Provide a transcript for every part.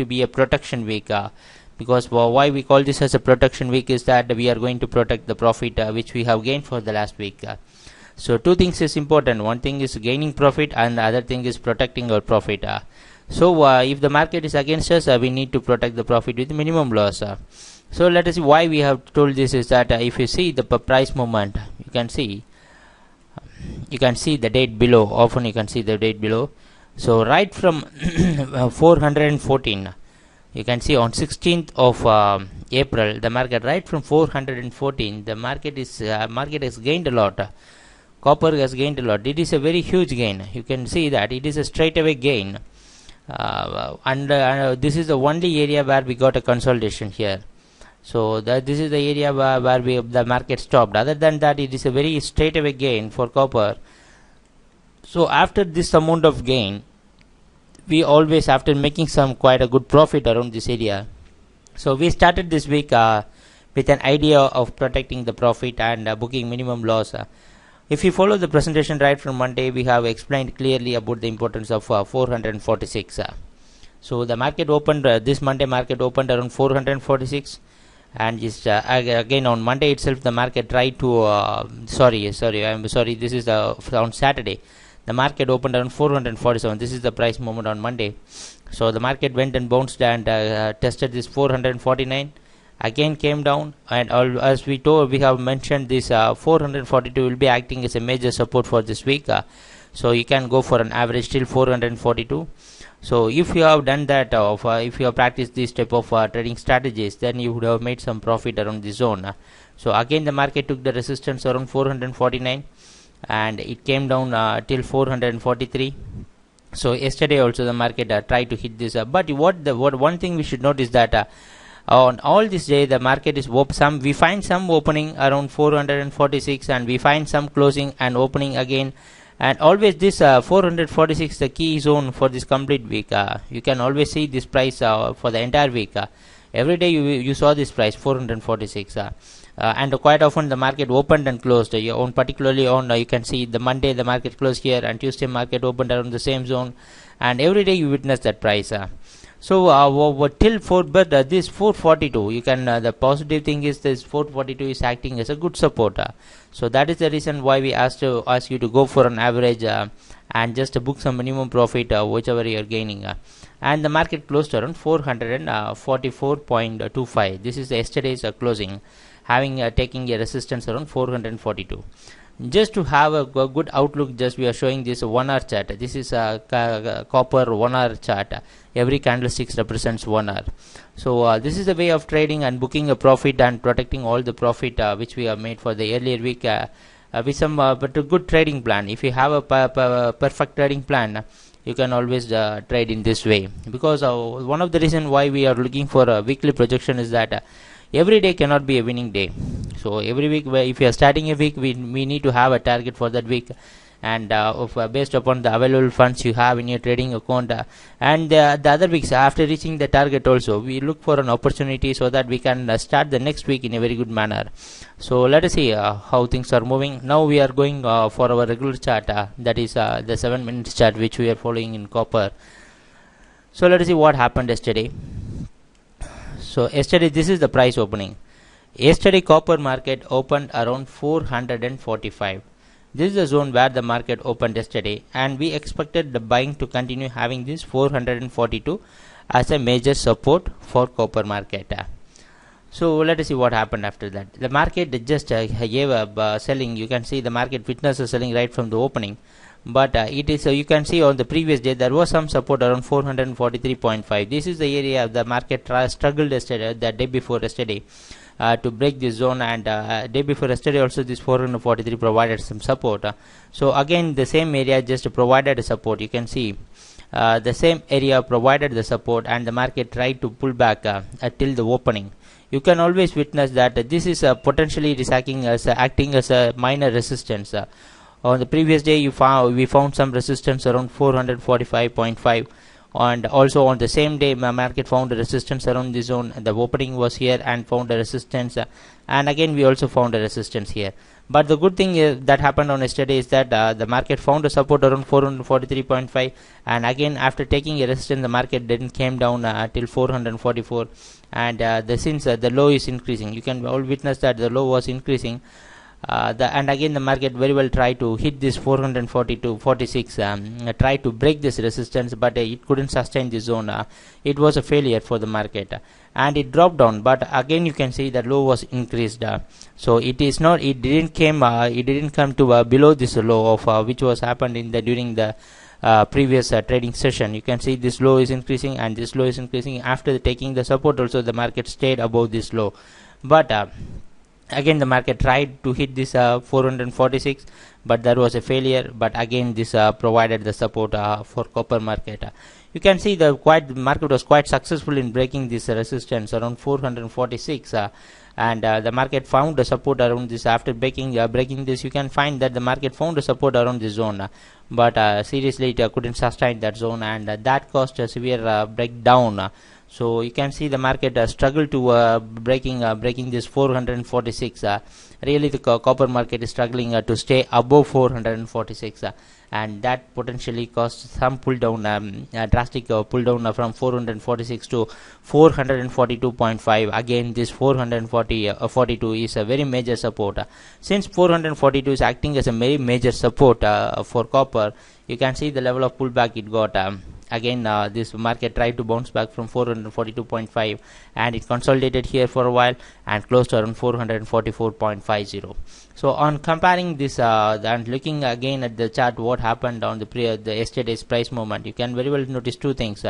to be a protection week, because why we call this as a protection week is that we are going to protect the profit which we have gained for the last week. So two things is important. One thing is gaining profit, and the other thing is protecting our profit. So if the market is against us, we need to protect the profit with minimum loss. So let us see why we have told this is that if you see the price movement, you can see the date below. Often you can see the date below. So right from 414, you can see on 16th of April, the market right from 414, the market has gained a lot. Copper has gained a lot. It is a very huge gain. You can see that it is a straightaway gain, and this is the only area where we got a consolidation here. So this is the area where the market stopped. Other than that, it is a very straightaway gain for copper. So after this amount of gain, we always, after making some quite a good profit around this area, so we started this week with an idea of protecting the profit and booking minimum loss. If you follow the presentation right from Monday, we have explained clearly about the importance of 446. So the market opened, this Monday market opened around 446, and just again on Monday itself the market tried to, I'm sorry, this is on Saturday, the market opened around 447. This is the price movement on Monday. So the market went and bounced and tested this 449. Again came down, and as we have mentioned, this 442 will be acting as a major support for this week. So you can go for an average till 442. So if you have done that, if you have practiced this type of trading strategies, then you would have made some profit around this zone. So again the market took the resistance around 449, and it came down till 443. So yesterday also the market tried to hit this, but one thing we should note is that on all this day the market is we find some opening around 446, and we find some closing and opening again, and always this 446 the key zone for this complete week. You can always see this price for the entire week. Every day you saw this price 446, and quite often the market opened and closed. Particularly on you can see the Monday the market closed here, and Tuesday market opened around the same zone, and every day you witness that price. So till this 442, you can the positive thing is this 442 is acting as a good support. So that is the reason why we ask you to go for an average and just book some minimum profit whichever you are gaining. And the market closed around 444.25. This is yesterday's closing, having taking a resistance around 442. Just to have a good outlook, just we are showing this 1 hour chart. This is a copper 1 hour chart. Every candlestick represents 1 hour. So this is a way of trading and booking a profit and protecting all the profit which we have made for the earlier week with some but a good trading plan. If you have a perfect trading plan, you can always trade in this way, because one of the reason why we are looking for a weekly projection is that every day cannot be a winning day. So every week, if you are starting a week, we need to have a target for that week, and based upon the available funds you have in your trading account, and the other weeks after reaching the target also, we look for an opportunity so that we can start the next week in a very good manner. So let us see how things are moving. Now we are going for our regular chart, that is the 7 minutes chart which we are following in copper. So let us see what happened yesterday. So yesterday, this is the price opening. Yesterday copper market opened around 445. This is the zone where the market opened yesterday, and we expected the buying to continue having this 442 as a major support for copper market. So let us see what happened after that. The market just gave up selling. You can see the market witnessed selling right from the opening, but it is you can see on the previous day there was some support around 443.5. This is the area the market struggled yesterday, the day before yesterday, to break this zone, and day before yesterday also this 443 provided some support. So again the same area just provided a support. You can see the same area provided the support, and the market tried to pull back till the opening. You can always witness that this is potentially acting as a minor resistance. On the previous day we found some resistance around 445.5, and also on the same day market found a resistance around the zone. The opening was here and found a resistance, and again we also found a resistance here. But the good thing that happened on yesterday is that the market found a support around 443.5, and again after taking a resistance, the market didn't came down till 444, and since the low is increasing, you can all witness that the low was increasing. And again the market very well tried to hit this 442.46, try to break this resistance, but it couldn't sustain this zone. It was a failure for the market, and it dropped down. But again you can see the low was increased, so it didn't come to below this low of which was happened in the during the previous trading session. You can see this low is increasing and this low is increasing. After taking the support also, the market stayed above this low, but again the market tried to hit this 446, but there was a failure. But again this provided the support for copper market. You can see the market was quite successful in breaking this resistance around 446, and the market found the support around this. After breaking this, you can find that the market found the support around this zone, but seriously it couldn't sustain that zone, and that caused a severe breakdown. So you can see the market struggled to breaking this 446. Really the copper market is struggling to stay above 446, and that potentially caused some pull down, drastic pull down from 446 to 442.5. again this 442 is a very major support. Since 442 is acting as a very major support for copper, you can see the level of pullback it got. Again this market tried to bounce back from 442.5, and it consolidated here for a while and closed around 444.50. so on comparing this and looking again at the chart, what happened on the yesterday's price movement, you can very well notice two things.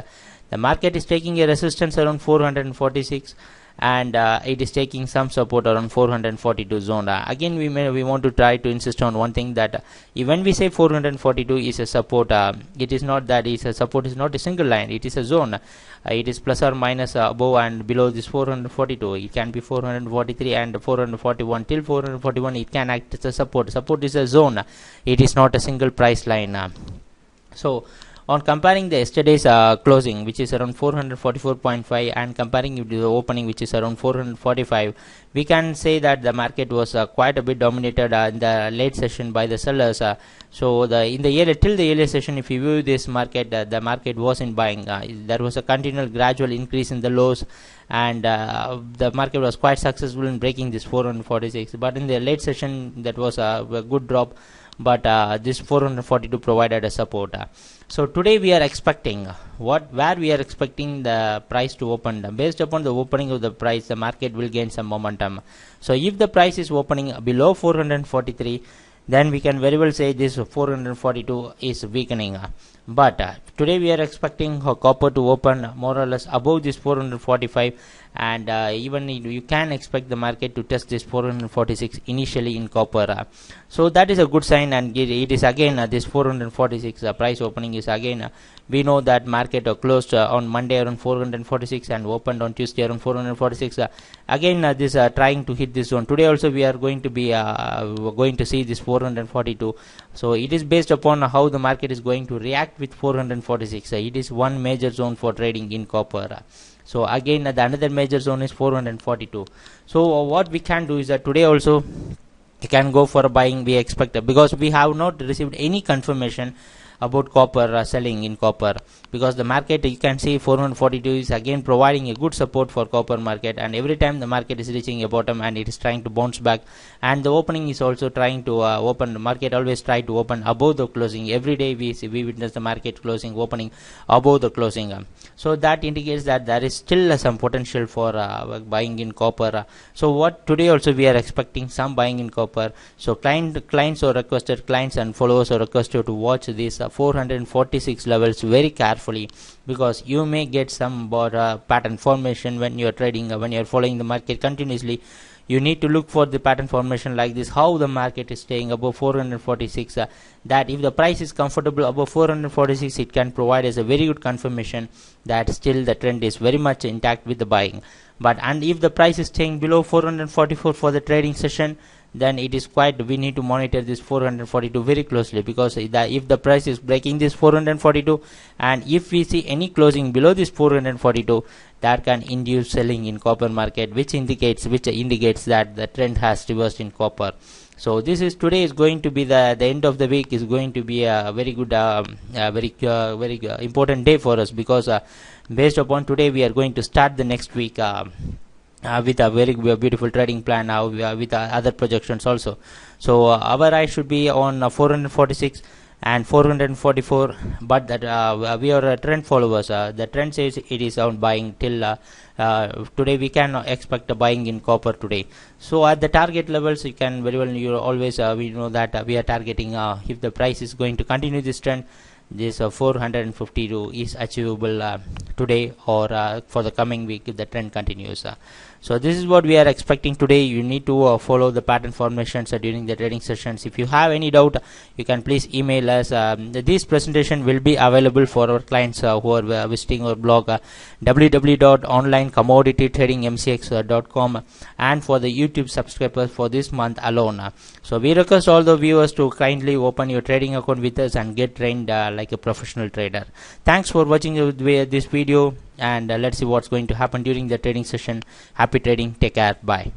The market is taking a resistance around 446, and it is taking some support around 442 zone. Again we want to try to insist on one thing, that when we say 442 is a support, it is not that is a support is not a single line, it is a zone. It is plus or minus above and below this 442. It can be 443 and 441 till 441. It can act as a support. Support is a zone, it is not a single price line. So on comparing the yesterday's closing, which is around 444.5, and comparing it with the opening, which is around 445, we can say that the market was quite a bit dominated in the late session by the sellers. So till the earlier session, if you view this market, the market was in buying. There was a continual gradual increase in the lows, and the market was quite successful in breaking this 446. But in the late session, that was a good drop, but this 442 provided a support. So today we are expecting where we are expecting the price to open. Based upon the opening of the price, the market will gain some momentum. So if the price is opening below 443, then we can very well say this 442 is weakening. But today we are expecting copper to open more or less above this 445, and even you can expect the market to test this 446 initially in copper. So that is a good sign, and it is again this 446 price opening is again we know that market closed on Monday around 446 and opened on Tuesday around 446. Again this trying to hit this zone. Today also we are going to be going to see this 442. So it is based upon how the market is going to react with 446. It is one major zone for trading in copper. So again the another major zone is 442. So what we can do is that today also you can go for buying. We expect, because we have not received any confirmation about copper selling in copper, because the market, you can see 442 is again providing a good support for copper market, and every time the market is reaching a bottom and it is trying to bounce back, and the opening is also trying to open. The market always try to open above the closing. Every day we witness the market closing opening above the closing. So that indicates that there is still some potential for buying in copper. So what today also we are expecting some buying in copper. So clients and followers are requested to watch this 446 levels very carefully, because you may get some pattern formation when you are trading, when you are following the market continuously. You need to look for the pattern formation like this, how the market is staying above 446. That if the price is comfortable above 446, it can provide us a very good confirmation that still the trend is very much intact with the buying. And if the price is staying below 444 for the trading session, then it is quite, we need to monitor this 442 very closely, because if the price is breaking this 442 and if we see any closing below this 442, that can induce selling in copper market, which indicates that the trend has reversed in copper. So this is, today is going to be the end of the week is going to be a very good very important day for us, because based upon today we are going to start the next week with a very beautiful trading plan now, with other projections also. So our eye should be on 446 and 444, but that we are trend followers. The trend says it is on buying till today. We can expect a buying in copper today. So at the target levels, you can very well, you always we know that we are targeting, if the price is going to continue this trend, this 452 is achievable today or for the coming week if the trend continues. So this is what we are expecting today. You need to follow the pattern formations during the trading sessions. If you have any doubt, you can please email us. This presentation will be available for our clients who are visiting our blog www.onlinecommoditytradingmcx.com, and for the YouTube subscribers for this month alone. So we request all the viewers to kindly open your trading account with us and get trained like a professional trader. Thanks for watching this video, and let's see what's going to happen during the trading session. Happy trading. Take care. Bye.